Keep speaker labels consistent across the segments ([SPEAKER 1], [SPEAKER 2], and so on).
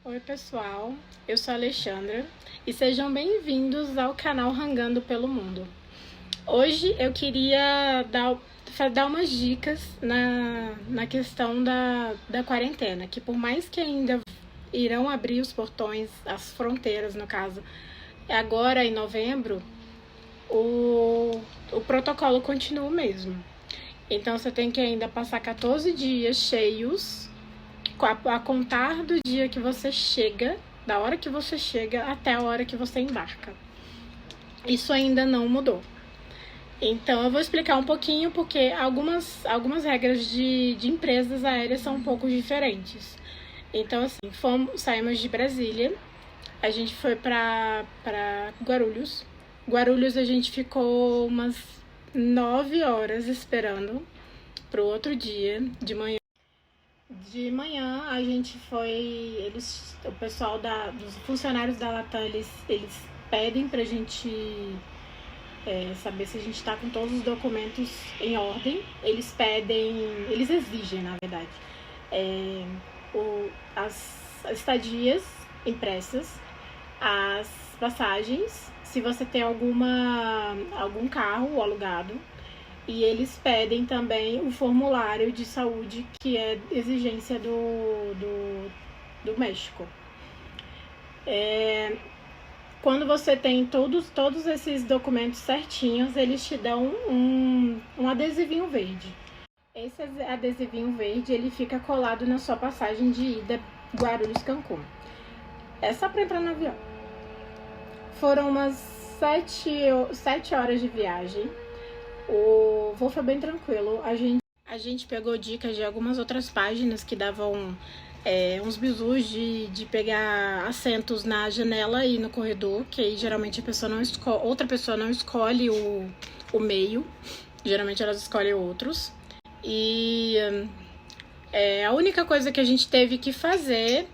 [SPEAKER 1] Oi pessoal, eu sou a Alexandra e sejam bem-vindos ao canal Rangando pelo Mundo. Hoje eu queria dar umas dicas na questão da quarentena, que por mais que ainda irão abrir os portões, as fronteiras no caso, agora em novembro, o protocolo continua o mesmo. Então você tem que ainda passar 14 dias cheios a contar do dia que você chega, da hora que você chega até a hora que você embarca. Isso ainda não mudou. Então eu vou explicar um pouquinho porque algumas regras de empresas aéreas são um pouco diferentes. Então assim, saímos de Brasília, a gente foi para Guarulhos. Guarulhos a gente ficou umas 9 horas esperando pro outro dia de manhã. De manhã a gente foi, o pessoal dos funcionários da Latam, eles pedem pra gente saber se a gente tá com todos os documentos em ordem. Eles exigem, na verdade, as estadias impressas, as passagens, se você tem algum carro alugado, e eles pedem também o formulário de saúde, que é exigência do México. Quando você tem todos esses documentos certinhos, eles te dão um adesivinho verde. Esse adesivinho verde, ele fica colado na sua passagem de ida Guarulhos-Cancún. É só para entrar no avião. Foram umas 7 horas de viagem. O voo foi bem tranquilo. A gente pegou dicas de algumas outras páginas que davam uns bizus de pegar assentos na janela e no corredor, que aí geralmente outra pessoa não escolhe o meio. Geralmente elas escolhem outros. E a única coisa que a gente teve que fazer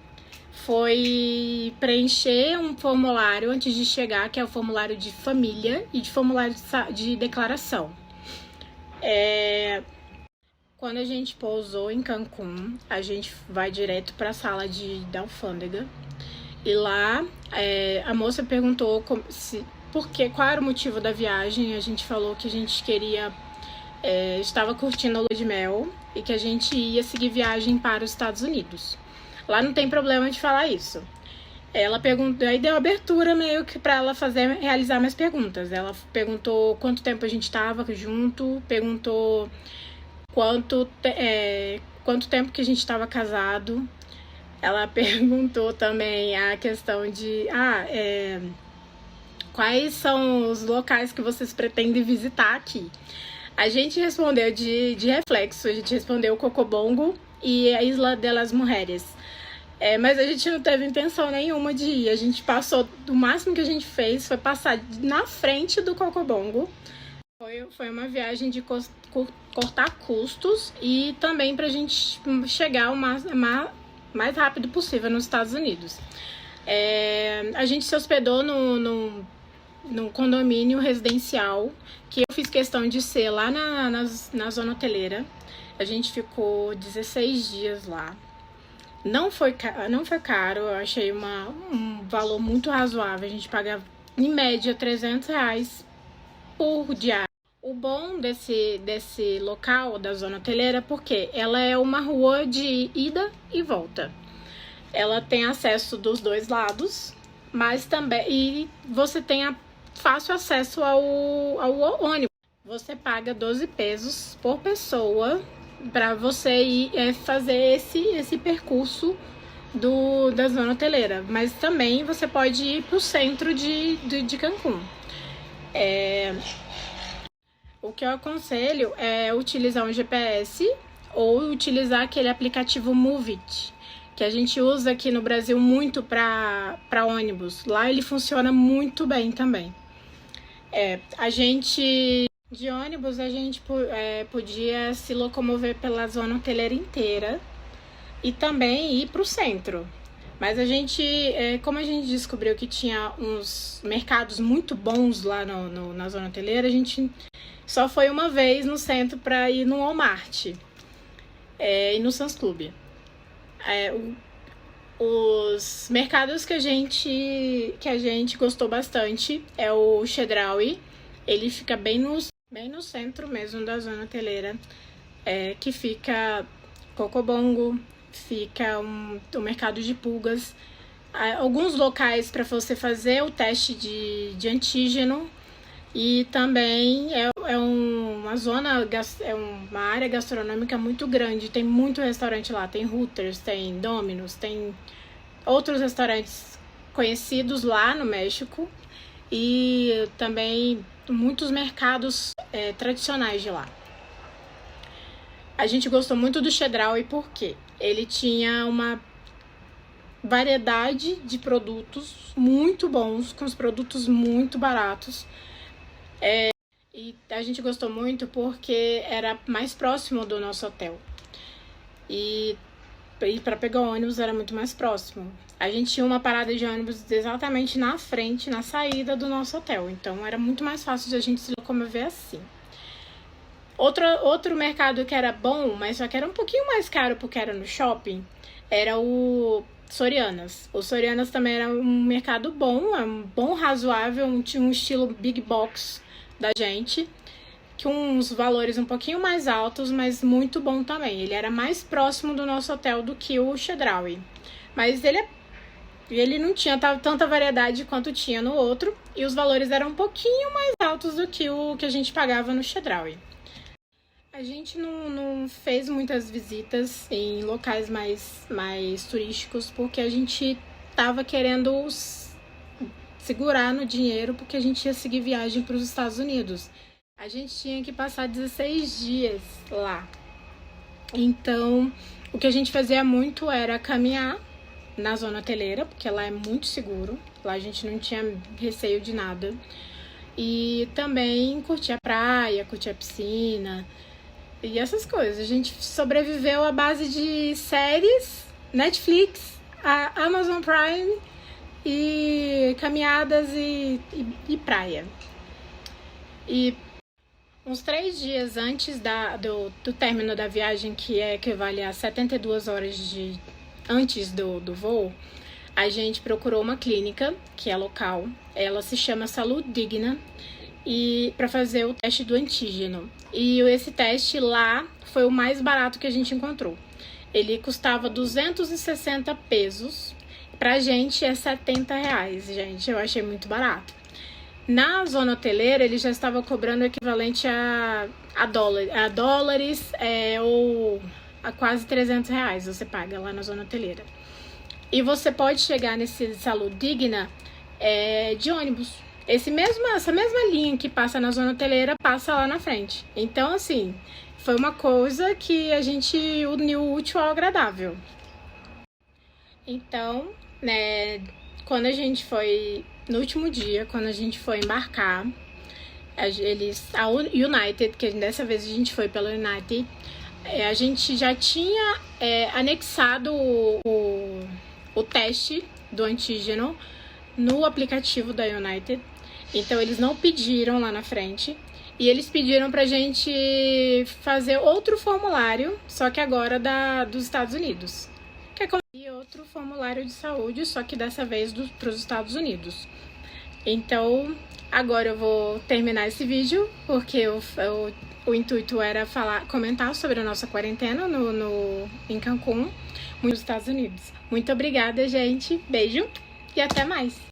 [SPEAKER 1] foi preencher um formulário antes de chegar, que é o formulário de família e de formulário de declaração. Quando a gente pousou em Cancún, a gente vai direto para a sala da alfândega. E lá a moça perguntou qual era o motivo da viagem. A gente falou que a gente estava curtindo a lua de mel e que a gente ia seguir viagem para os Estados Unidos. Lá não tem problema de falar isso. Ela perguntou, aí deu abertura meio que para ela realizar mais perguntas. Ela perguntou quanto tempo a gente estava junto, perguntou quanto tempo que a gente estava casado. Ela perguntou também a questão de quais são os locais que vocês pretendem visitar aqui. A gente respondeu de reflexo, a gente respondeu Cocobongo e a Isla de las Mujeres. Mas a gente não teve intenção nenhuma de ir. A gente passou, o máximo que a gente fez foi passar na frente do Cocobongo. Foi uma viagem de cortar custos e também pra gente chegar o mais rápido possível nos Estados Unidos. A gente se hospedou no condomínio residencial, que eu fiz questão de ser lá na zona hoteleira. A gente ficou 16 dias lá. Não foi caro, eu achei um valor muito razoável. A gente pagava, em média, R$300 por diária. O bom desse local, da zona hoteleira, porque ela é uma rua de ida e volta. Ela tem acesso dos dois lados, mas também e você tem fácil acesso ao ônibus. Você paga 12 pesos por pessoa para você ir fazer esse percurso da zona hoteleira, mas também você pode ir para o centro de Cancún. O que eu aconselho é utilizar um GPS ou utilizar aquele aplicativo Moovit, que a gente usa aqui no Brasil muito para ônibus. Lá ele funciona muito bem também. De ônibus, a gente podia se locomover pela zona hoteleira inteira e também ir para o centro. Mas como a gente descobriu que tinha uns mercados muito bons lá na zona hoteleira, a gente só foi uma vez no centro para ir no Walmart e no Sam's Club. Os mercados que a gente gostou bastante é o Chedraui. Ele fica bem no centro mesmo da zona hoteleira, que fica Cocobongo, fica o mercado de pulgas, alguns locais para você fazer o teste de antígeno, e também uma área gastronômica muito grande, tem muito restaurante lá, tem Hooters, tem Domino's, tem outros restaurantes conhecidos lá no México, e também muitos mercados tradicionais de lá. A gente gostou muito do Chedraui porque ele tinha uma variedade de produtos muito bons, com os produtos muito baratos. E a gente gostou muito porque era mais próximo do nosso hotel. E para pegar o ônibus era muito mais próximo. A gente tinha uma parada de ônibus exatamente na frente, na saída do nosso hotel. Então era muito mais fácil de a gente se locomover assim. Outro mercado que era bom, mas só que era um pouquinho mais caro porque era no shopping, era o Sorianas. O Sorianas também era um mercado bom, razoável, tinha um estilo big box da gente, que uns valores um pouquinho mais altos, mas muito bom também. Ele era mais próximo do nosso hotel do que o Chedraui, mas ele não tinha tanta variedade quanto tinha no outro, e os valores eram um pouquinho mais altos do que o que a gente pagava no Chedraui. A gente não fez muitas visitas em locais mais turísticos, porque a gente tava querendo segurar no dinheiro, porque a gente ia seguir viagem para os Estados Unidos. A gente tinha que passar 16 dias lá. Então, o que a gente fazia muito era caminhar na zona hoteleira, porque lá é muito seguro. Lá a gente não tinha receio de nada. E também curtir a praia, curtir a piscina e essas coisas. A gente sobreviveu à base de séries, Netflix, a Amazon Prime e caminhadas e praia. E uns 3 dias antes do término da viagem, que equivale a 72 horas antes do voo, a gente procurou uma clínica que é local. Ela se chama Saúde Digna, e para fazer o teste do antígeno. E esse teste lá foi o mais barato que a gente encontrou. Ele custava 260 pesos. Pra gente é R$70, gente. Eu achei muito barato. Na zona hoteleira, ele já estava cobrando o equivalente a dólares, ou a quase R$300 você paga lá na zona hoteleira. E você pode chegar nesse Saúde Digna de ônibus. Essa mesma linha que passa na zona hoteleira passa lá na frente. Então, assim, foi uma coisa que a gente uniu o útil ao agradável. Então, quando a gente foi, no último dia, quando a gente foi embarcar, a United, que dessa vez a gente foi pela United, a gente já tinha anexado o teste do antígeno no aplicativo da United. Então eles não pediram lá na frente, e eles pediram pra gente fazer outro formulário, só que agora dos Estados Unidos. Que é como outro formulário de saúde, só que dessa vez para os Estados Unidos. Então, agora eu vou terminar esse vídeo, porque o intuito era comentar sobre a nossa quarentena em Cancún, nos Estados Unidos. Muito obrigada, gente. Beijo e até mais!